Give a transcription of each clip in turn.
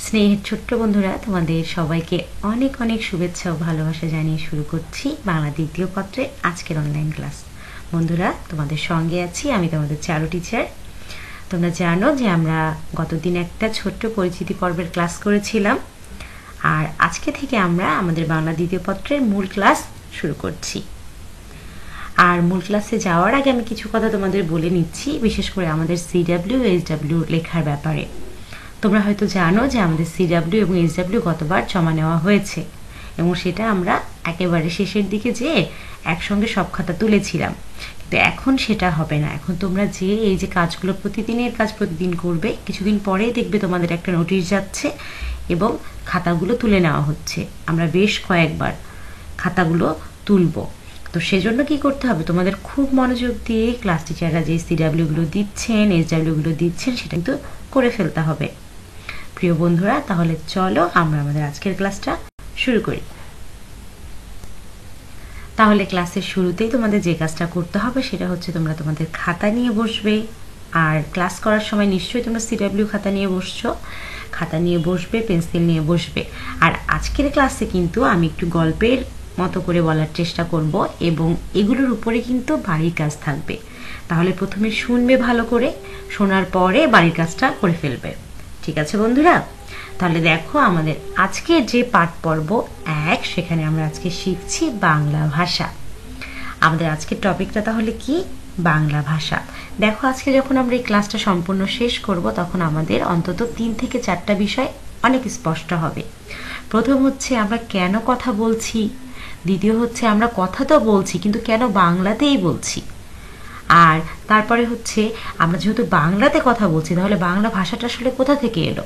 স্নেহের ছোট্ট বন্ধুরা, তোমাদের সবাইকে অনেক অনেক শুভেচ্ছা ও ভালোবাসা জানিয়ে শুরু করছি বাংলা দ্বিতীয় পত্রে আজকের অনলাইন ক্লাস। বন্ধুরা, তোমাদের সঙ্গে আছি আমি, তোমাদের চারু টিচার। তোমরা জানো যে আমরা গতদিন একটা ছোট্ট পরিচিতি পর্বের ক্লাস করেছিলাম, আর আজকে থেকে আমরা আমাদের বাংলা দ্বিতীয় পত্রের মূল ক্লাস শুরু করছি। আর মূল ক্লাসে যাওয়ার আগে আমি কিছু কথা তোমাদের বলে নিচ্ছি, বিশেষ করে আমাদের সিডাব্লিউ এইচডাব্লিউ লেখার ব্যাপারে। তোমরা হয়তো জানো যে আমাদের সিডাব্লিউ এবং এইচডাব্লিউ গতবার জমা নেওয়া হয়েছে, এবং সেটা আমরা একেবারে শেষের দিকে যেয়ে একসঙ্গে সব খাতা তুলেছিলাম। কিন্তু এখন সেটা হবে না। এখন তোমরা যে এই যে কাজগুলো প্রতিদিনের কাজ প্রতিদিন করবে, কিছুদিন পরেই দেখবে তোমাদের একটা নোটিশ যাচ্ছে এবং খাতাগুলো তুলে নেওয়া হচ্ছে। আমরা বেশ কয়েকবার খাতাগুলো তুলব। তো সেজন্য কি করতে হবে, তোমাদের খুব মনোযোগ দিয়ে ক্লাস টিচাররা যে সিডাব্লিউগুলো দিচ্ছেন, এইচডাব্লিউগুলো দিচ্ছেন, সেটা কিন্তু করে ফেলতে হবে। প্রিয় বন্ধুরা, তাহলে চলো আমরা আমাদের আজকের ক্লাসটা শুরু করি। তাহলে ক্লাসের শুরুতেই তোমাদের যে কাজটা করতে হবে সেটা হচ্ছে তোমরা তোমাদের খাতা নিয়ে বসবে। আর ক্লাস করার সময় নিশ্চয়ই তোমরা সিডাব্লিউ খাতা নিয়ে বসছো, খাতা নিয়ে বসবে, পেন্সিল নিয়ে বসবে। আর আজকের ক্লাসে কিন্তু আমি একটু গল্পের মতো করে বলার চেষ্টা করব, এবং এগুলোর উপরে কিন্তু বাড়ির কাজ থাকবে। তাহলে প্রথমে শুনবে ভালো করে, শোনার পরে বাড়ির কাজটা করে ফেলবে। ঠিক আছে বন্ধুরা? তাহলে দেখো, আমাদের আজকে যে পাঠ পর্ব 1, সেখানে আমরা আজকে শিখছি বাংলা ভাষা। আমাদের আজকের টপিকটা তাহলে কি? বাংলা ভাষা। দেখো, আজকে যখন আমরা এই ক্লাসটা সম্পূর্ণ শেষ করব, তখন আমাদের অন্তত 3 থেকে 4টা বিষয় অনেক স্পষ্ট হবে। প্রথম হচ্ছে আমরা কেন কথা বলছি, দ্বিতীয় হচ্ছে আমরা কথা তো বলছি কিন্তু কেন বাংলাতেই বলছি, আর তারপরে হচ্ছে আমরা যেহেতু বাংলাতে কথা বলছি, তাহলে বাংলা ভাষাটা আসলে কোথা থেকে এলো।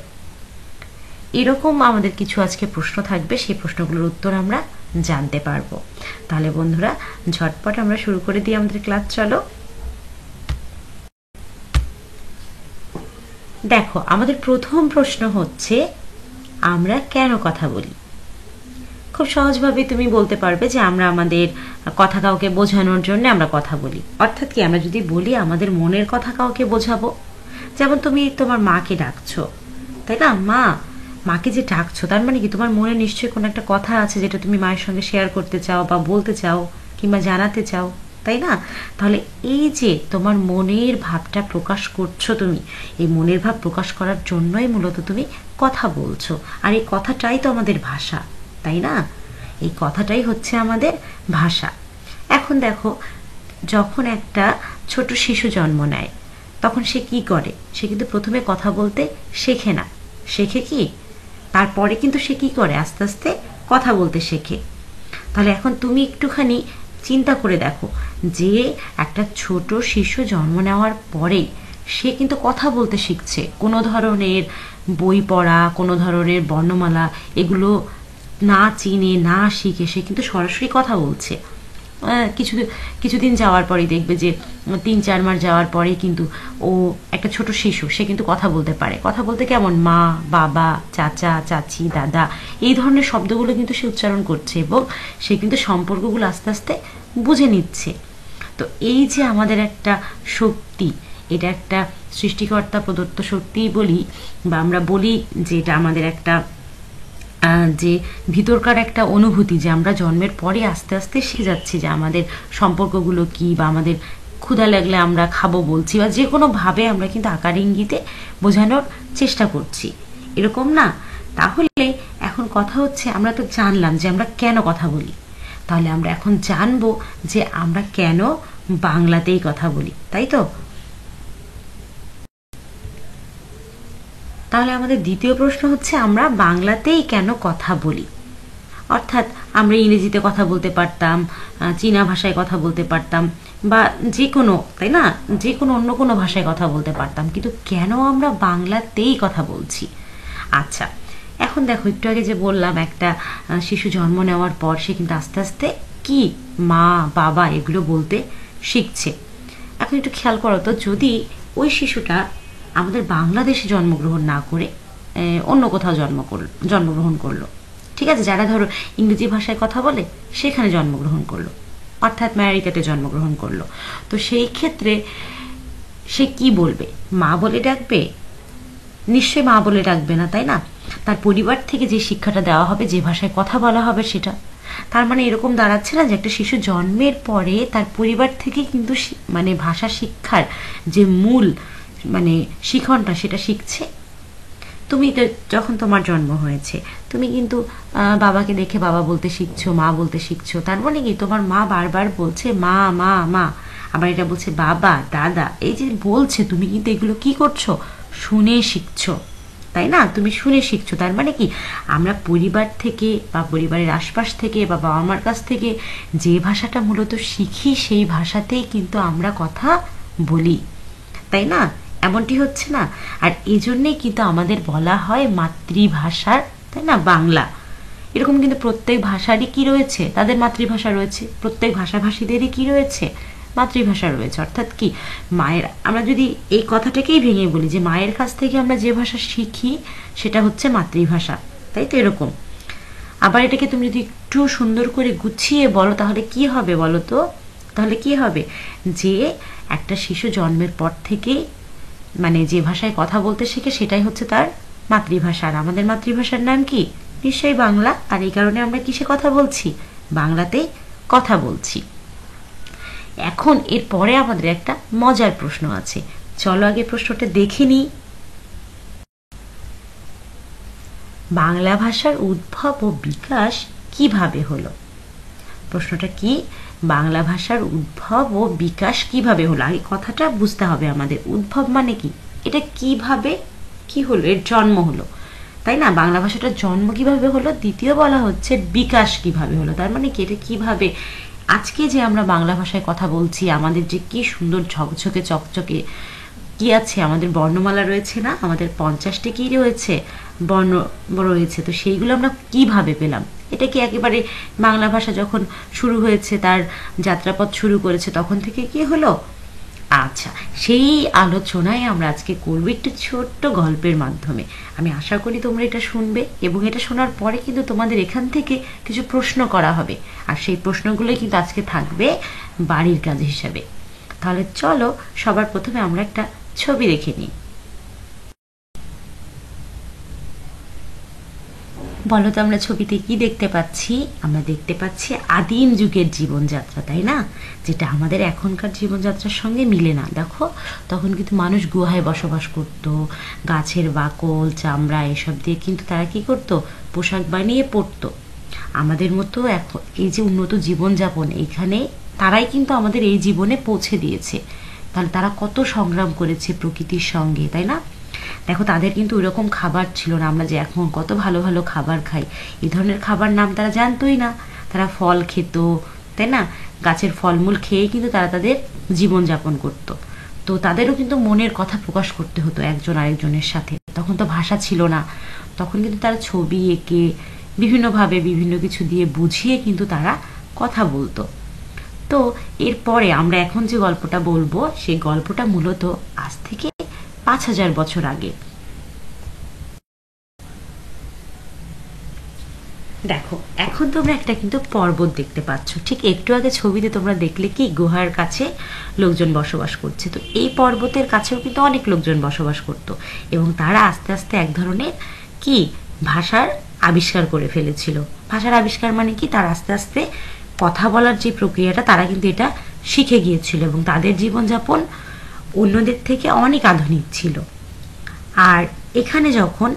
এরকম আমাদের কিছু আজকে প্রশ্ন থাকবে, সেই প্রশ্নগুলোর উত্তর আমরা জানতে পারবো। তাহলে বন্ধুরা, ঝটপট আমরা শুরু করে দিই আমাদের ক্লাস। চলো দেখো, আমাদের প্রথম প্রশ্ন হচ্ছে আমরা কেন কথা বলি। খুব সহজভাবে তুমি বলতে পারবে যে আমরা আমাদের কথা কাউকে বোঝানোর জন্য আমরা কথা বলি। অর্থাৎ কি, আমরা যদি বলি আমাদের মনের কথা কাউকে বোঝাবো। যেমন তুমি তোমার মাকে ডাকছো, তাই না? মাকে যে ডাকছো, তার মানে কি তোমার মনে নিশ্চয়ই কোনো একটা কথা আছে যেটা তুমি মায়ের সঙ্গে শেয়ার করতে চাও বা বলতে চাও কিংবা জানাতে চাও, তাই না? তাহলে এই যে তোমার মনের ভাবটা প্রকাশ করছো তুমি, এই মনের ভাব প্রকাশ করার জন্যই মূলত তুমি কথা বলছো। আর এই কথাটাই তো আমাদের ভাষা, তাই না? এই কথাটাই হচ্ছে আমাদের ভাষা। এখন দেখো, যখন একটা ছোট শিশু জন্ম নেয়, তখন সে কি করে? সে কিন্তু প্রথমে কথা বলতে শেখে না। শেখে কি? তারপরে কিন্তু সে কি করে? আস্তে আস্তে কথা বলতে শেখে। তাহলে এখন তুমি একটুখানি চিন্তা করে দেখো, যে একটা ছোট শিশু জন্ম নেওয়ার পরেই সে কিন্তু কথা বলতে শিখছে। কোনো ধরনের বই পড়া, কোনো ধরনের বর্ণমালা, এগুলো না চিনে না শিখে সে কিন্তু সরাসরি কথা বলছে। কিছুদিন যাওয়ার পরেই দেখবে যে 3-4 মাস যাওয়ার পরেই কিন্তু ও একটা ছোট শিশু, সে কিন্তু কথা বলতে পারে। কথা বলতে কেমন? মা, বাবা, চাচা, চাচি, দাদা, এই ধরনের শব্দগুলো কিন্তু সে উচ্চারণ করছে, এবং সে কিন্তু সম্পর্কগুলো আস্তে আস্তে বুঝে নিচ্ছে। তো এই যে আমাদের একটা শক্তি, এটা একটা সৃষ্টিকর্তা প্রদত্ত শক্তি বলি, বা আমরা বলি যে এটা আমাদের একটা যে ভিতরকার একটা অনুভূতি, যে আমরা জন্মের পরে আস্তে আস্তে শিখে যাচ্ছি যে আমাদের সম্পর্কগুলো কি, বা আমাদের ক্ষুধা লাগলে আমরা খাবো বলছি, বা যে কোনোভাবে আমরা কিন্তু আকার ইঙ্গিতে বোঝানোর চেষ্টা করছি, এরকম না? তাহলে এখন কথা হচ্ছে, আমরা তো জানলাম যে আমরা কেন কথা বলি। তাহলে আমরা এখন জানবো যে আমরা কেন বাংলাতেই কথা বলি, তাই তো? তাহলে আমাদের দ্বিতীয় প্রশ্ন হচ্ছে আমরা বাংলাতেই কেন কথা বলি। অর্থাৎ আমরা ইংরেজিতে কথা বলতে পারতাম, চীনা ভাষায় কথা বলতে পারতাম, বা যে কোনো, তাই না, যে কোনো অন্য কোনো ভাষায় কথা বলতে পারতাম, কিন্তু কেন আমরা বাংলাতেই কথা বলছি? আচ্ছা, এখন দেখো, একটু আগে যে বললাম একটা শিশু জন্ম নেওয়ার পর সে কিন্তু আস্তে আস্তে কি মা, বাবা এগুলো বলতে শিখছে। এখন একটু খেয়াল করো তো, যদি ওই শিশুটা আমাদের বাংলাদেশে জন্মগ্রহণ না করে অন্য কোথাও জন্মগ্রহণ করলো, ঠিক আছে, যারা ধরো ইংরেজি ভাষায় কথা বলে সেখানে জন্মগ্রহণ করলো, অর্থাৎ আমেরিকাতে জন্মগ্রহণ করলো, তো সেই ক্ষেত্রে সে কি বলবে? মা বলে ডাকবে নিশ্চয়ই মা বলে ডাকবে না, তাই না? তার পরিবার থেকে যে শিক্ষাটা দেওয়া হবে, যে ভাষায় কথা বলা হবে সেটা। তার মানে এরকম দাঁড়াচ্ছে না যে একটা শিশু জন্মের পরে তার পরিবার থেকে কিন্তু মানে ভাষা শিক্ষার যে মূল মানে শিখনটা সেটা শিখছে। তুমি তো যখন তোমার জন্ম হয়েছে তুমি কিন্তু বাবাকে দেখে বাবা বলতে শিখছো, মা বলতে শিখছো। তার মানে কি তোমার মা বারবার বলছে মা মা মা, আবার এটা বলছে বাবা দাদা, এই যে বলছে তুমি কিন্তু এগুলো কি করছো, শুনে শিখছো, তাই না? তুমি শুনে শিখছো। তার মানে কি আমরা পরিবার থেকে বা পরিবারের আশপাশ থেকে বা বাবা মার কাছ থেকে যে ভাষাটা মূলত শিখি সেই ভাষাতেই কিন্তু আমরা কথা বলি, তাই না? এমনটি হচ্ছে না? আর এই জন্যেই কিন্তু আমাদের বলা হয় মাতৃভাষার, তাই না, বাংলা। এরকম কিন্তু প্রত্যেক ভাষারই কি রয়েছে, তাদের মাতৃভাষা রয়েছে। প্রত্যেক ভাষাভাষীদেরই কি রয়েছে, মাতৃভাষা রয়েছে। অর্থাৎ কি মায়ের, আমরা যদি এই কথাটাকেই ভেঙে বলি যে মায়ের কাছ থেকে আমরা যে ভাষা শিখি সেটা হচ্ছে মাতৃভাষা, তাই তো? এরকম আবার এটাকে তুমি যদি একটু সুন্দর করে গুছিয়ে বলো তাহলে কি হবে বলো তো? তাহলে কি হবে যে একটা শিশু জন্মের পর থেকে মানে যে ভাষায় কথা বলতে শেখে সেটাই হচ্ছে তার মাতৃভাষা। আর আমাদের মাতৃভাষার নাম কি? নিশ্চয়ই বাংলা। আর এই কারণে আমরা কিসে কথা বলছি? বাংলাতেই কথা বলছি। এখন এর পরে আমাদের একটা মজার প্রশ্ন আছে, চলো আগে প্রশ্নটা দেখে নিই। বাংলা ভাষার উদ্ভব ও বিকাশ কিভাবে হলো? প্রশ্নটা কি? বাংলা ভাষার উদ্ভব ও বিকাশ কিভাবে হলো? আগে কথাটা বুঝতে হবে আমাদের। উদ্ভব মানে কি, এটা কিভাবে কি হলো, এর জন্ম হলো, তাই না? বাংলা ভাষাটার জন্ম কিভাবে হলো। দ্বিতীয় বলা হচ্ছে বিকাশ কিভাবে হলো। তার মানে কি এটা কিভাবে আজকে যে আমরা বাংলা ভাষায় কথা বলছি, আমাদের যে কি সুন্দর ঝকঝকে চকচকে কি আছে, আমাদের বর্ণমালা রয়েছে না, আমাদের 50টি কি রয়েছে, বর্ণ রয়েছে, তো সেইগুলো আমরা কিভাবে পেলাম? এটা কি একেবারে বাংলা ভাষা যখন শুরু হয়েছে, তার যাত্রাপথ শুরু করেছে তখন থেকে কি হলো? আচ্ছা, সেই আলোচনায় আমরা আজকে করবো একটু ছোট্ট গল্পের মাধ্যমে। আমি আশা করি তোমরা এটা শুনবে এবং এটা শোনার পরে কিন্তু তোমাদের এখান থেকে কিছু প্রশ্ন করা হবে, আর সেই প্রশ্নগুলোই কিন্তু আজকে থাকবে বাড়ির কাজ হিসাবে। তাহলে চলো সবার প্রথমে আমরা একটা ছবি দেখে নিই। বলো তো আমরা ছবিতে কি দেখতে পাচ্ছি? আমরা দেখতে পাচ্ছি আদিম যুগের জীবনযাত্রা, তাই না? যেটা আমাদের এখনকার জীবনযাত্রার সঙ্গে মিলে না। দেখো তখন কিন্তু মানুষ গুহায় বসবাস করত, গাছের বাকল চামড়া এসব দিয়ে কিন্তু তারা কি করত, পোশাক বানিয়ে পরতো। আমাদের মতো এখন এই যে উন্নত জীবনযাপন, এখানে তারাই কিন্তু আমাদের এই জীবনে পৌঁছে দিয়েছে। তাহলে তারা কত সংগ্রাম করেছে প্রকৃতির সঙ্গে, তাই না? দেখো তাদের কিন্তু ওইরকম খাবার ছিল না, আমরা যে এখন কত ভালো ভালো খাবার খাই, এই ধরনের খাবার নাম তারা জানতোই না। তারা ফল খেত, তাই না? গাছের ফলমূল খেয়ে কিন্তু তারা তাদের জীবনযাপন করত। তো তাদেরও কিন্তু মনের কথা প্রকাশ করতে হতো একজন আরেকজনের সাথে। তখন তো ভাষা ছিল না, তখন কিন্তু তারা ছবি এঁকে বিভিন্নভাবে বিভিন্ন কিছু দিয়ে বুঝিয়ে কিন্তু তারা কথা বলতো। তো এরপরে আমরা এখন যে গল্পটা বলবো সেই গল্পটা মূলত আজ থেকে 5000 বছর আগে। দেখো এখন তোমরা একটা কিন্তু পর্বত দেখতে পাচ্ছ, ঠিক একটু আগে ছবিতে তোমরা দেখলে কি গুহার কাছে লোকজন বসবাস করছে। তো এই পর্বতের কাছেও কিন্তু অনেক লোকজন বসবাস করত এবং তারা আস্তে আস্তে এক ধরনের কি ভাষার আবিষ্কার করে ফেলেছিল। ভাষার আবিষ্কার মানে কি, তারা আস্তে আস্তে কথা বলার যে প্রক্রিয়াটা তারা কিন্তু এটা শিখে গিয়েছিল এবং তাদের জীবনযাপন অন্যদের থেকে অনেক আধুনিক ছিল। আর এখানে যখন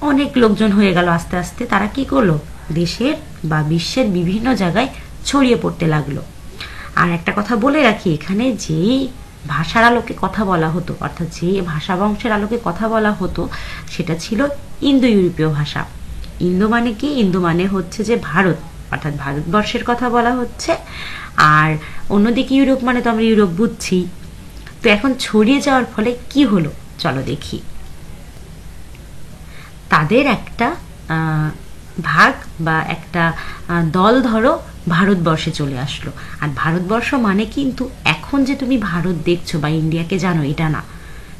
অনেক লোকজন হয়ে গেল আস্তে আস্তে, তারা কি করলো, দেশের বা বিশ্বের বিভিন্ন জায়গায় ছড়িয়ে পড়তে লাগলো। আর একটা কথা বলে রাখি, এখানে যেই ভাষার আলোকে কথা বলা হতো, অর্থাৎ যে ভাষা বংশের আলোকে কথা বলা হতো সেটা ছিল ইন্দো ইউরোপীয় ভাষা। ইন্দো মানে কি? ইন্দো মানে হচ্ছে যে ভারত, অর্থাৎ ভারতবর্ষের কথা বলা হচ্ছে। আর অন্যদিকে ইউরোপ মানে তো আমরা ইউরোপ বুঝছি। তো এখন ছড়িয়ে যাওয়ার ফলে কি হলো চলো দেখি। তাদের একটা ভাগ বা একটা দল ধরো ভারতবর্ষে চলে আসলো। আর ভারতবর্ষ মানে কিন্তু এখন যে তুমি ভারত দেখছো বা ইন্ডিয়াকে জানো এটা না,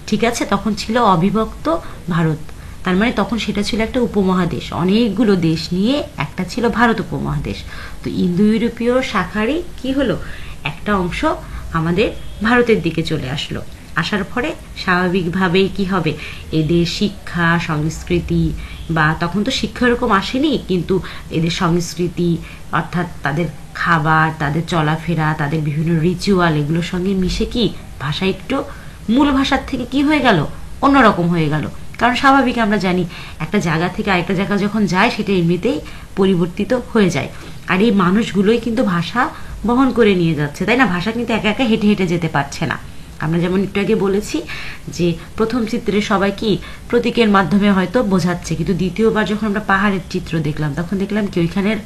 ঠিক আছে? তখন ছিল অবিভক্ত ভারত। তার মানে তখন সেটা ছিল একটা উপমহাদেশ, অনেকগুলো দেশ নিয়ে একটা ছিল ভারত উপমহাদেশ। তো ইন্দো ইউরোপীয় শাখারই কি হলো, একটা অংশ আমাদের ভারতের দিকে চলে আসলো। আসার পরে স্বাভাবিকভাবেই কি হবে, এদের শিক্ষা সংস্কৃতি, বা তখন তো শিক্ষা এরকম আসেনি, কিন্তু এদের সংস্কৃতি অর্থাৎ তাদের খাবার, তাদের চলাফেরা, তাদের বিভিন্ন রিচুয়াল, এগুলোর সঙ্গে মিশে কি ভাষা একটু মূল ভাষার থেকে কি হয়ে গেল, অন্যরকম হয়ে গেল। কারণ স্বাভাবিক, আমরা জানি একটা জায়গা থেকে আরেকটা জায়গা যখন যায় সেটা এমনিতেই পরিবর্তিত হয়ে যায়। আর এই মানুষগুলোই কিন্তু ভাষা বহন করে নিয়ে যাচ্ছে, তাই না? ভাষা কিন্তু একা একা হেঁটে হেঁটে যেতে পারছে না। আমরা যেমন একটু আগে বলেছি যে প্রথম চিত্রে সবাই কি প্রতীকের মাধ্যমে হয়তো বোঝাচ্ছে, কিন্তু দ্বিতীয়বার যখন আমরা পাহাড়ের চিত্র দেখলাম তখন দেখলাম কি ওইখানের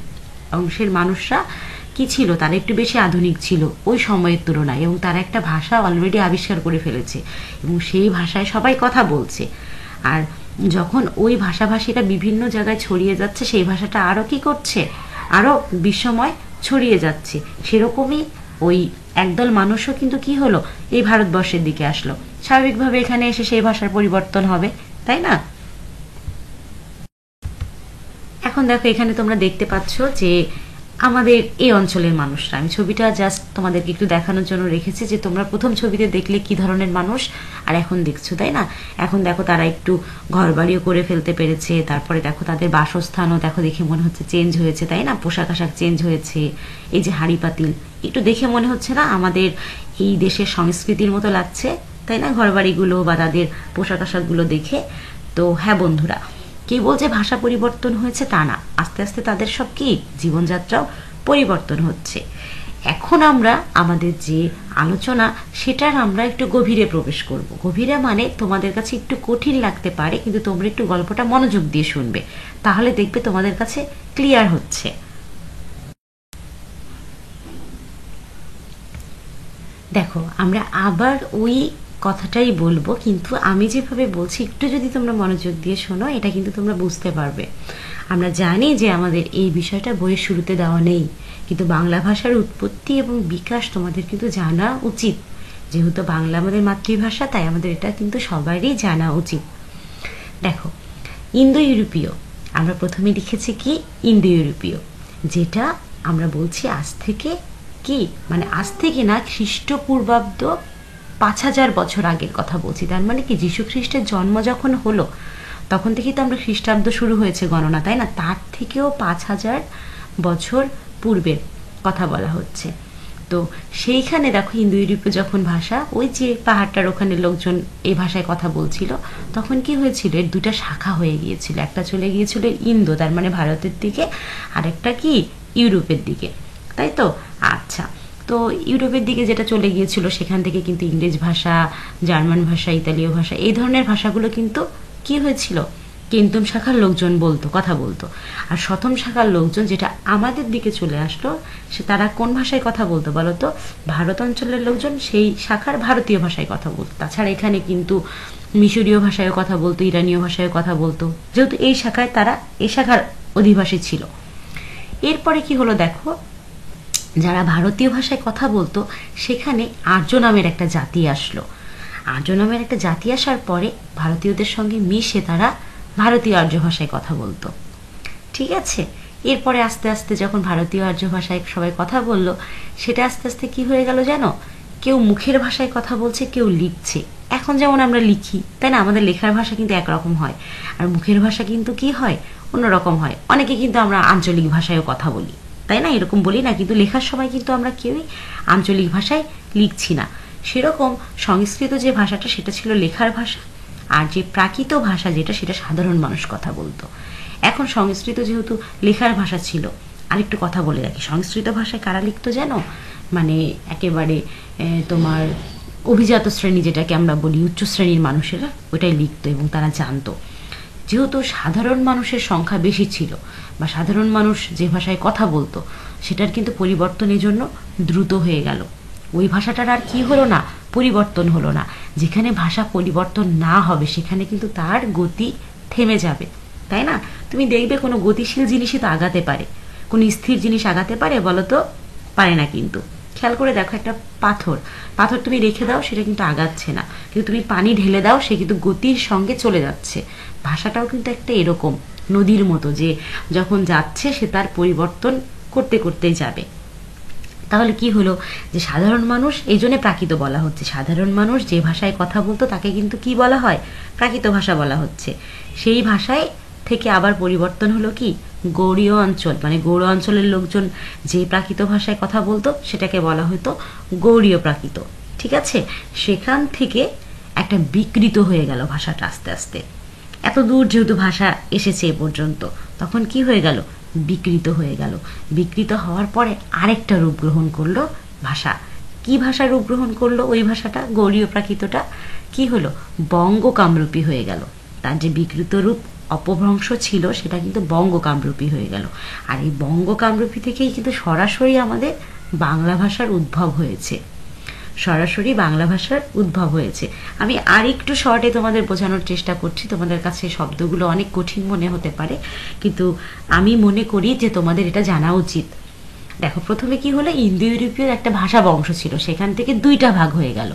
অংশের মানুষরা কি ছিল, তারা একটু বেশি আধুনিক ছিল ওই সময়ের তুলনায়, এবং তারা একটা ভাষা অলরেডি আবিষ্কার করে ফেলেছে এবং সেই ভাষায় সবাই কথা বলছে। আর যখন ওই ভাষাভাষীরা বিভিন্ন জায়গায় ছড়িয়ে যাচ্ছে, সেই ভাষাটা আরও কি করছে, আরও বিশ্বময় ছড়িয়ে যাচ্ছে। সেরকমই ওই একদল মানুষও কিন্তু কি হলো, এই ভারতবর্ষের দিকে আসলো। স্বাভাবিকভাবে এখানে এসে সেই ভাষার পরিবর্তন হবে, তাই না? এখন দেখো এখানে তোমরা দেখতে পাচ্ছ যে আমাদের এই অঞ্চলের মানুষরা, আমি ছবিটা জাস্ট তোমাদেরকে একটু দেখানোর জন্য রেখেছি যে তোমরা প্রথম ছবিতে দেখলে কি ধরনের মানুষ আর এখন দেখছো, তাই না? এখন দেখো তারা একটু ঘর বাড়িও করে ফেলতে পেরেছে, তারপরে দেখো তাদের বাসস্থানও দেখো দেখে মনে হচ্ছে চেঞ্জ হয়েছে, তাই না? পোশাক আশাক চেঞ্জ হয়েছে, এই যে হাঁড়ি পাতিল, একটু দেখে মনে হচ্ছে না আমাদের এই দেশের সংস্কৃতির মতো লাগছে, তাই না? ঘর বাড়িগুলো বা তাদের পোশাক আশাকগুলো দেখে। তো হ্যাঁ বন্ধুরা, কেবল যে ভাষা পরিবর্তন হয়েছে তা না, আস্তে আস্তে তাদের সব কি জীবনযাত্রাও পরিবর্তন হচ্ছে। এখন আমরা আমাদের যে আলোচনা সেটার আমরা একটু গভীরে প্রবেশ করব। গভীরে মানে তোমাদের কাছে একটু কঠিন লাগতে পারে, কিন্তু তোমরা একটু গল্পটা মনোযোগ দিয়ে শুনবে, তাহলে দেখবে তোমাদের কাছে ক্লিয়ার হচ্ছে। দেখো আমরা আবার ওই কথাটাই বলবো, কিন্তু আমি যেভাবে বলছি একটু যদি তোমরা মনোযোগ দিয়ে শোনো, এটা কিন্তু তোমরা বুঝতে পারবে। আমরা জানি যে আমাদের এই বিষয়টা বইয়ের শুরুতে দেওয়া নেই, কিন্তু বাংলা ভাষার উৎপত্তি এবং বিকাশ তোমাদের কিন্তু জানা উচিত। যেহেতু বাংলা আমাদের মাতৃভাষা, তাই আমাদের এটা কিন্তু সবারই জানা উচিত। দেখো, ইন্দো ইউরোপীয়, আমরা প্রথমে লিখেছি কি ইন্দো ইউরোপীয়, যেটা আমরা বলছি আজ থেকে কি, মানে আজ থেকে না, খ্রিস্টপূর্বাব্দ 5000 বছর আগের কথা বলছি। তার মানে কি যীশু খ্রিস্টের জন্ম যখন হলো তখন থেকেই তো আমরা খ্রিস্টাব্দ শুরু হয়েছে গণনা, তাই না? তার থেকেও 5000 বছর পূর্বের কথা বলা হচ্ছে। তো সেইখানে দেখো ইন্দো ইউরোপীয় যখন ভাষা, ওই যে পাহাড়টার ওখানে লোকজন এই ভাষায় কথা বলছিল, তখন কি হয়েছিল, এর দুটা শাখা হয়ে গিয়েছিল। একটা চলে গিয়েছিল ইন্দো, তার মানে ভারতের দিকে, আর একটা কি ইউরোপের দিকে, তাই তো? আচ্ছা, তো ইউরোপের দিকে যেটা চলে গিয়েছিল সেখান থেকে কিন্তু ইংরেজ ভাষা, জার্মান ভাষা, ইতালীয় ভাষা, এই ধরনের ভাষাগুলো কিন্তু কি হয়েছিল, কেন্তম শাখার লোকজন বলতো, কথা বলতো। আর শতম শাখার লোকজন যেটা আমাদের দিকে চলে আসলো, সে তারা কোন ভাষায় কথা বলতো বলো তো? ভারত অঞ্চলের লোকজন সেই শাখার ভারতীয় ভাষায় কথা বলতো। তাছাড়া এখানে কিন্তু মিশরীয় ভাষায় কথা বলতো, ইরানীয় ভাষায় কথা বলতো, যেহেতু এই শাখায় তারা এই শাখার অধিবাসী ছিল। এরপরে কি হলো দেখো, যারা ভারতীয় ভাষায় কথা বলতো সেখানে আর্য নামের একটা জাতি আসলো। আর্য নামের একটা জাতি আসার পরে ভারতীয়দের সঙ্গে মিশে তারা ভারতীয় আর্য ভাষায় কথা বলতো, ঠিক আছে? এরপরে আস্তে আস্তে যখন ভারতীয় আর্য ভাষায় সবাই কথা বললো, সেটা আস্তে আস্তে কি হয়ে গেল জানো, কেউ মুখের ভাষায় কথা বলছে, কেউ লিখছে। এখন যেমন আমরা লিখি, তাই না? আমাদের লেখার ভাষা কিন্তু একরকম হয়, আর মুখের ভাষা কিন্তু কি হয়, অন্যরকম হয়। অনেকে কিন্তু আমরা আঞ্চলিক ভাষায়ও কথা বলি, তাই না? এরকম বলি না, কিন্তু লেখার সময় কিন্তু আমরা কেউই আঞ্চলিক ভাষায় লিখছি না। সেরকম সংস্কৃত যে ভাষাটা সেটা ছিল লেখার ভাষা, আর যে প্রাকৃত ভাষা যেটা, সেটা সাধারণ মানুষ কথা বলতো। এখন সংস্কৃত যেহেতু লেখার ভাষা ছিল, আরেকটু কথা বলে রাখি, সংস্কৃত ভাষায় কারা লিখতো জানো? মানে একেবারে তোমার অভিজাত শ্রেণী যেটাকে আমরা বলি, উচ্চ শ্রেণীর মানুষেরা ওইটাই লিখতো এবং তারা জানতো। যেহেতু সাধারণ মানুষের সংখ্যা বেশি ছিল, বা সাধারণ মানুষ যে ভাষায় কথা বলতো, সেটার কিন্তু পরিবর্তনের জন্য দ্রুত হয়ে গেল। ওই ভাষাটার আর কি হলো না, পরিবর্তন হলো না। যেখানে ভাষা পরিবর্তন না হবে সেখানে কিন্তু তার গতি থেমে যাবে, তাই না? তুমি দেখবে কোনো গতিশীল জিনিসই তো আগাতে পারে, কোনো স্থির জিনিস আগাতে পারে বলো তো? পারে না। কিন্তু খেয়াল করে দেখো, একটা পাথর, পাথর তুমি রেখে দাও সেটা কিন্তু আগাচ্ছে না, কিন্তু তুমি পানি ঢেলে দাও সে কিন্তু গতির সঙ্গে চলে যাচ্ছে। ভাষাটাও কিন্তু একটা এরকম নদীর মতো, যে যখন যাচ্ছে সে তার পরিবর্তন করতে করতেই যাবে, তাহলে কি হলো, যে সাধারণ মানুষ এই জন্য প্রাকৃত বলা হচ্ছে, সাধারণ মানুষ যে ভাষায় কথা বলতো তাকে কিন্তু কি বলা হয়, প্রাকৃত ভাষা বলা হচ্ছে। সেই ভাষায় থেকে আবার পরিবর্তন হলো কি গৌড়ীয় অঞ্চল, মানে গৌড় অঞ্চলের লোকজন যে প্রাকৃত ভাষায় কথা বলতো সেটাকে বলা হতো গৌড়ীয় প্রাকৃত। ঠিক আছে, সেখান থেকে একটা বিকৃত হয়ে গেল ভাষাটা আস্তে আস্তে। এত দূর যেহেতু ভাষা এসেছে এ পর্যন্ত, তখন কি হয়ে গেল, বিকৃত হয়ে গেল। বিকৃত হওয়ার পরে আরেকটা রূপ গ্রহণ করলো ভাষা। কি ভাষা রূপ গ্রহণ করলো ওই ভাষাটা, গৌড়ীয় প্রাকৃতটা কি হলো, বঙ্গ কামরূপী হয়ে গেল। তার যে বিকৃত রূপ অপভ্রংশ ছিল সেটা কিন্তু বঙ্গ কামরূপী হয়ে গেল। আর এই বঙ্গ কামরূপী থেকেই কিন্তু সরাসরি আমাদের বাংলা ভাষার উদ্ভব হয়েছে, সরাসরি বাংলা ভাষার উদ্ভব হয়েছে। আমি আর একটু শর্টে তোমাদের বোঝানোর চেষ্টা করছি, তোমাদের কাছে শব্দগুলো অনেক কঠিন মনে হতে পারে, কিন্তু আমি মনে করি যে তোমাদের এটা জানা উচিত। দেখো, প্রথমে কি হলো, ইন্দো ইউরোপীয় একটা ভাষা বংশ ছিল, সেখান থেকে দুইটা ভাগ হয়ে গেল।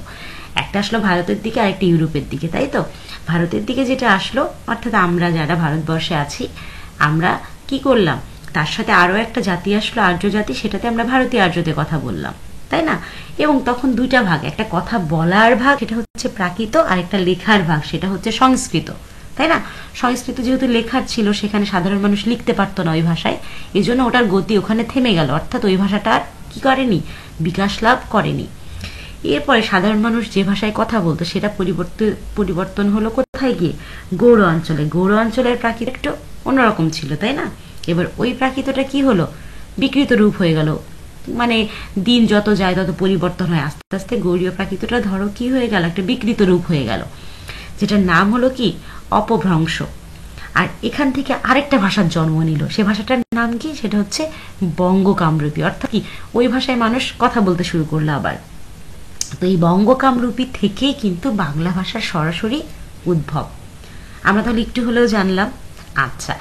একটা আসলো ভারতের দিকে, আরেকটা ইউরোপের দিকে, তাই তো? ভারতের দিকে যেটা আসলো, অর্থাৎ আমরা যারা ভারতবর্ষে আছি, আমরা কি করলাম, তার সাথে আরও একটা জাতি আসলো, আর্য জাতি, সেটাতে আমরা ভারতীয় আর্যতে কথা বললাম, তাই না? এবং তখন দুইটা ভাগ, একটা কথা বলার ভাগ সেটা হচ্ছে প্রাকৃত, আর একটা লেখার ভাগ সেটা হচ্ছে সংস্কৃত, তাই না? সংস্কৃত যেহেতু লেখার ছিল, সেখানে সাধারণ মানুষ লিখতে পারতো না ওই ভাষায়, এই জন্য ওটার গতি ওখানে থেমে গেল, অর্থাৎ ওই ভাষাটা আর কি করেনি, বিকাশ লাভ করেনি। এরপরে সাধারণ মানুষ যে ভাষায় কথা বলতো সেটা পরিবর্তন হলো কোথায় গিয়ে, গৌড় অঞ্চলে। গৌড় অঞ্চলের প্রাকৃত একটু অন্যরকম ছিল, তাই না? এবার ওই প্রাকৃতটা কি হলো, বিকৃত রূপ হয়ে গেল। মানে দিন যত যায় তত পরিবর্তন হয়, আস্তে আস্তে গৌড়ীয় প্রাকৃতটা ধরো কি হয়ে গেল, একটা বিকৃত রূপ হয়ে গেল, যেটার নাম হলো কি অপভ্রংশ। আর এখান থেকে আরেকটা ভাষার জন্ম নিল, সে ভাষাটার নাম কি, সেটা হচ্ছে বঙ্গ কামরূপী। অর্থাৎ কি, ওই ভাষায় মানুষ কথা বলতে শুরু করলো আবার। তো এই বঙ্গ কামরূপী থেকেই কিন্তু বাংলা ভাষার সরাসরি উদ্ভব। আমরা তাহলে একটু হলেও জানলাম। আচ্ছা,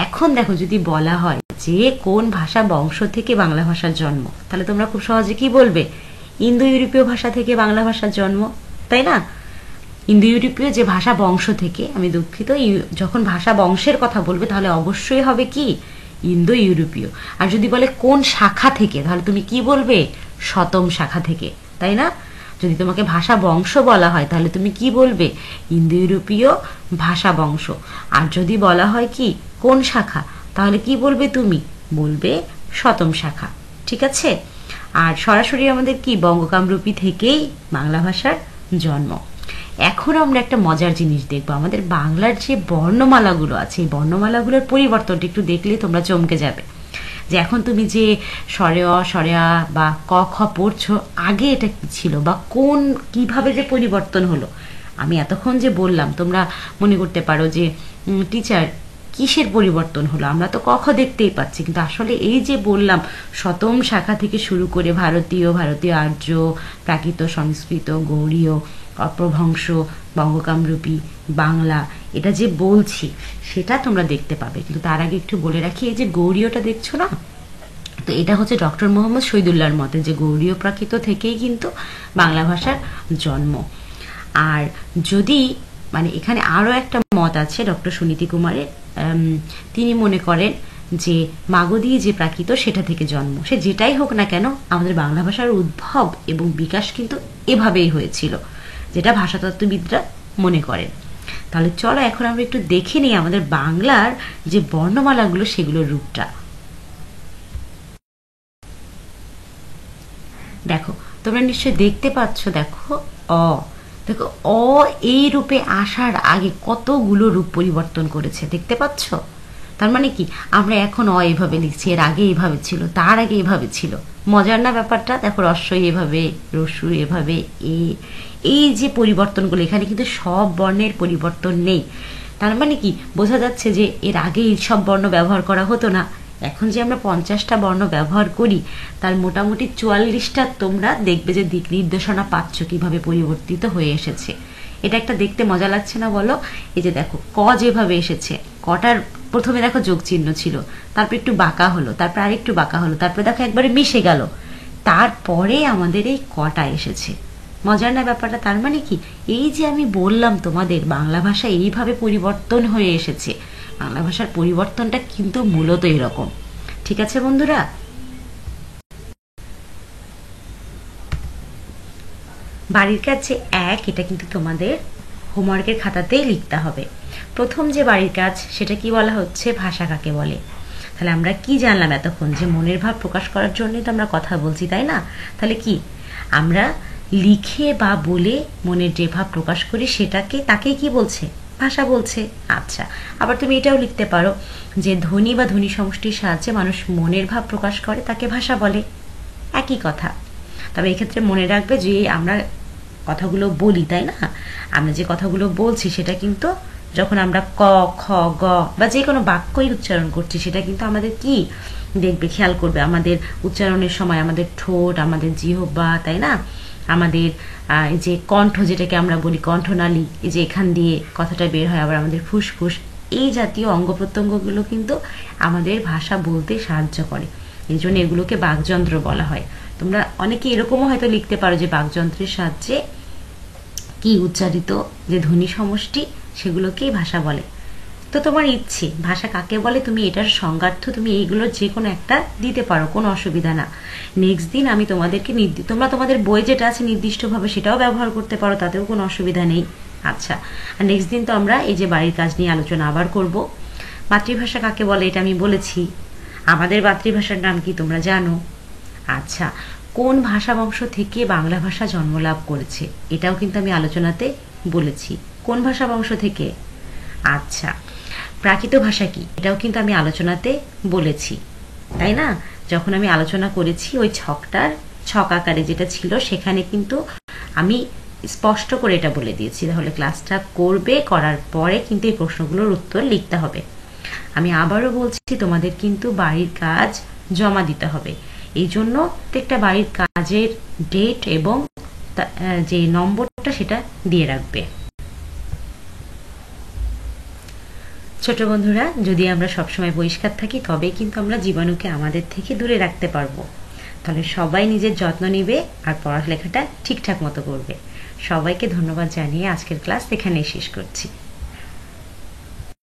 এখন দেখো, যদি বলা হয় যে কোন ভাষা বংশ থেকে বাংলা ভাষার জন্ম, তাহলে তোমরা খুব সহজে কি বলবে, ইন্দো ইউরোপীয় ভাষা থেকে বাংলা ভাষার জন্ম, তাই না? ইন্দো ইউরোপীয় যে ভাষা বংশ থেকে, আমি দুঃখিত, যখন ভাষা বংশের কথা বলবে তাহলে অবশ্যই হবে কি ইন্দো ইউরোপীয়। আর যদি বলে কোন শাখা থেকে, তাহলে তুমি কি বলবে, শতম শাখা থেকে, তাই না? যদি তোমাকে ভাষা বংশ বলা হয় তাহলে তুমি কি বলবে, ইন্দো ইউরোপীয় ভাষা বংশ। আর যদি বলা হয় কি কোন শাখা, তাহলে কি বলবে, তুমি বলবে শতম শাখা। ঠিক আছে? আর সরাসরি আমাদের কি বঙ্গকামরূপী থেকেই বাংলা ভাষার জন্ম। এখন আমরা একটা মজার জিনিস দেখবো, আমাদের বাংলার যে বর্ণমালাগুলো আছে, এই বর্ণমালাগুলোর পরিবর্তনটা একটু দেখলে তোমরা চমকে যাবে। যে এখন তুমি যে স্বরে অ, স্বরে আ বা ক খ পড়ছো, আগে এটা কি ছিল বা কিভাবে যে পরিবর্তন হলো। আমি এতক্ষণ যে বললাম, তোমরা মনে করতে পারো যে টিচার কিসের পরিবর্তন হলো, আমরা তো ক খ দেখতেই পাচ্ছি, কিন্তু আসলে এই যে বললাম শতম শাখা থেকে শুরু করে ভারতীয়, ভারতীয় আর্য, প্রাকৃত, সংস্কৃত, গৌড়ীয়, অপভ্রংশ, বঙ্গকামরূপী, বাংলা, এটা যে বলছি সেটা তোমরা দেখতে পাবে। কিন্তু তার আগে একটু বলে রাখি, এই যে গৌড়ীয়টা দেখছো না, তো এটা হচ্ছে ডক্টর মোহাম্মদ শহীদুল্লাহর মতে যে গৌড়ীয় প্রাকৃত থেকেই কিন্তু বাংলা ভাষার জন্ম। আর যদি মানে এখানে আরও একটা মত আছে ডক্টর সুনীতি কুমারের, তিনি মনে করেন যে মাগধী যে প্রাকৃত সেটা থেকে জন্ম। সে যেটাই হোক না কেন, আমাদের বাংলা ভাষার উদ্ভব এবং বিকাশ কিন্তু এভাবেই হয়েছিল, যেটা ভাষাতত্ত্ববিদরা মনে করেন। তাহলে চলো এখন আমরা একটু দেখে নিই আমাদের বাংলার যে বর্ণমালাগুলো সেগুলোর রূপটা। দেখো, তোমরা নিশ্চয়ই দেখতে পাচ্ছ, দেখো অ, দেখো অ এই রূপে আসার আগে কতগুলো রূপ পরিবর্তন করেছে, দেখতে পাচ্ছ? তার মানে কি, আমরা এখন অ এভাবে লিখছি, এর আগে এভাবে ছিল, তার আগে এভাবে ছিল। মজার না ব্যাপারটা? দেখো, রস্বই এভাবে, রস্যু এভাবে, এই যে পরিবর্তনগুলো, এখানে কিন্তু সব বর্ণের পরিবর্তন নেই। তার মানে কি, বোঝা যাচ্ছে যে এর আগে এই সব বর্ণ ব্যবহার করা হতো না। এখন যে আমরা 50টা বর্ণ ব্যবহার করি, তার মোটামুটি 44টা তোমরা দেখবে যে দিক নির্দেশনা পাচ্ছ কিভাবে পরিবর্তিত হয়ে এসেছে। এটা একটা দেখতে মজা লাগছে না বলো? এই যে দেখো, ক যেভাবে এসেছে, কটার প্রথমে দেখো যোগ চিহ্ন ছিল, তারপর একটু বাঁকা হলো, তারপর আরেকটু বাঁকা হলো, তারপর দেখো একবারে মিশে গেল, তারপরে আমাদের এই কটা এসেছে। মজার না ব্যাপারটা? তার মানে কি, এই যে আমি বললাম তোমাদের বাংলা ভাষা এইভাবে পরিবর্তন হয়ে এসেছে, বাংলা ভাষার পরিবর্তনটা কিন্তু মূলত এরকম। ঠিক আছে বন্ধুরা? বাড়ির কাজ যে এক, এটা কিন্তু তোমাদের হোমওয়ার্কের খাতাতেই লিখতে হবে। প্রথম যে বাড়ির কাজ সেটা কি বলা হচ্ছে, ভাষা কাকে বলে। তাহলে আমরা কি জানলাম এতক্ষণ, যে মনের ভাব প্রকাশ করার জন্যই তো আমরা কথা বলছি, তাই না? তাহলে কি আমরা লিখে বা বলে মনের যে ভাব প্রকাশ করি সেটাকে, তাকেই কি বলছে, ভাষা বলছে। আচ্ছা, আবার তুমি এটাও লিখতে পারো যে ধ্বনি বা ধ্বনি সমষ্টির সাহায্যে মানুষ মনের ভাব প্রকাশ করে, তাকে ভাষা বলে। একই কথা। তবে এক্ষেত্রে মনে রাখবে যে আমরা কথাগুলো বলি, তাই না, আমরা যে কথাগুলো বলছি সেটা কিন্তু যখন আমরা ক, খ, গ বা যে কোনো বাক্যই উচ্চারণ করছি, সেটা কিন্তু আমাদের কি দেখবে, খেয়াল করবে আমাদের উচ্চারণের সময় আমাদের ঠোঁট, আমাদের জিহ্বা, তাই না, আমাদের এই যে কণ্ঠ, যেটাকে আমরা বলি কণ্ঠনালী, এই যে এখান দিয়ে কথাটা বের হয়, আবার আমাদের ফুসফুস, এই জাতীয় অঙ্গ প্রত্যঙ্গগুলো কিন্তু আমাদের ভাষা বলতে সাহায্য করে। এই জন্য এগুলোকে বাকযন্ত্র বলা হয়। তোমরা অনেকে এরকমও হয়তো লিখতে পারো যে বাকযন্ত্রের সাহায্যে কি উচ্চারিত যে ধ্বনি সমষ্টি, সেগুলোকেই ভাষা বলে। তো তোমার ইচ্ছে ভাষা কাকে বলে, তুমি এটার সংজ্ঞার্থ তুমি এইগুলোর যে কোনো একটা দিতে পারো, কোনো অসুবিধা না। নেক্সট দিন আমি তোমাদেরকে তোমরা তোমাদের বই যেটা আছে নির্দিষ্টভাবে সেটাও ব্যবহার করতে পারো, তাতেও কোনো অসুবিধা নেই। আচ্ছা, আর নেক্সট দিন তো আমরা এই যে বাড়ির কাজ নিয়ে আলোচনা আবার করব। মাতৃভাষা কাকে বলে এটা আমি বলেছি। আমাদের মাতৃভাষার নাম কি তোমরা জানো? আচ্ছা, কোন ভাষা বংশ থেকে বাংলা ভাষা জন্মলাভ করেছে এটাও কিন্তু আমি আলোচনাতে বলেছি। কোন ভাষা বংশ থেকে? আচ্ছা, প্রাকৃত ভাষা কি এটাও কিন্তু আমি আলোচনাতে বলেছি, তাই না? যখন আমি আলোচনা করেছি ওই ছক আকারে যেটা ছিল, সেখানে কিন্তু আমি স্পষ্ট করে এটা বলে দিয়েছি। তাহলে ক্লাসটা করবে, করার পরে কিন্তু এই প্রশ্নগুলোর উত্তর লিখতে হবে। আমি আবারও বলছি, তোমাদের কিন্তু বাড়ির কাজ জমা দিতে হবে। এই জন্য প্রত্যেকটা বাড়ির কাজের ডেট এবং যে নম্বরটা সেটা দিয়ে রাখবে। ছোট বন্ধুরা, যদি আমরা সবসময় পরিষ্কার থাকি তবেই কিন্তু আমরা জীবাণুকে আমাদের থেকে দূরে রাখতে পারবো। তাহলে সবাই নিজের যত্ন নেবে আর পড়ালেখাটা ঠিকঠাক মতো করবে। সবাইকে ধন্যবাদ জানিয়ে আজকের ক্লাস এখানেই শেষ করছি।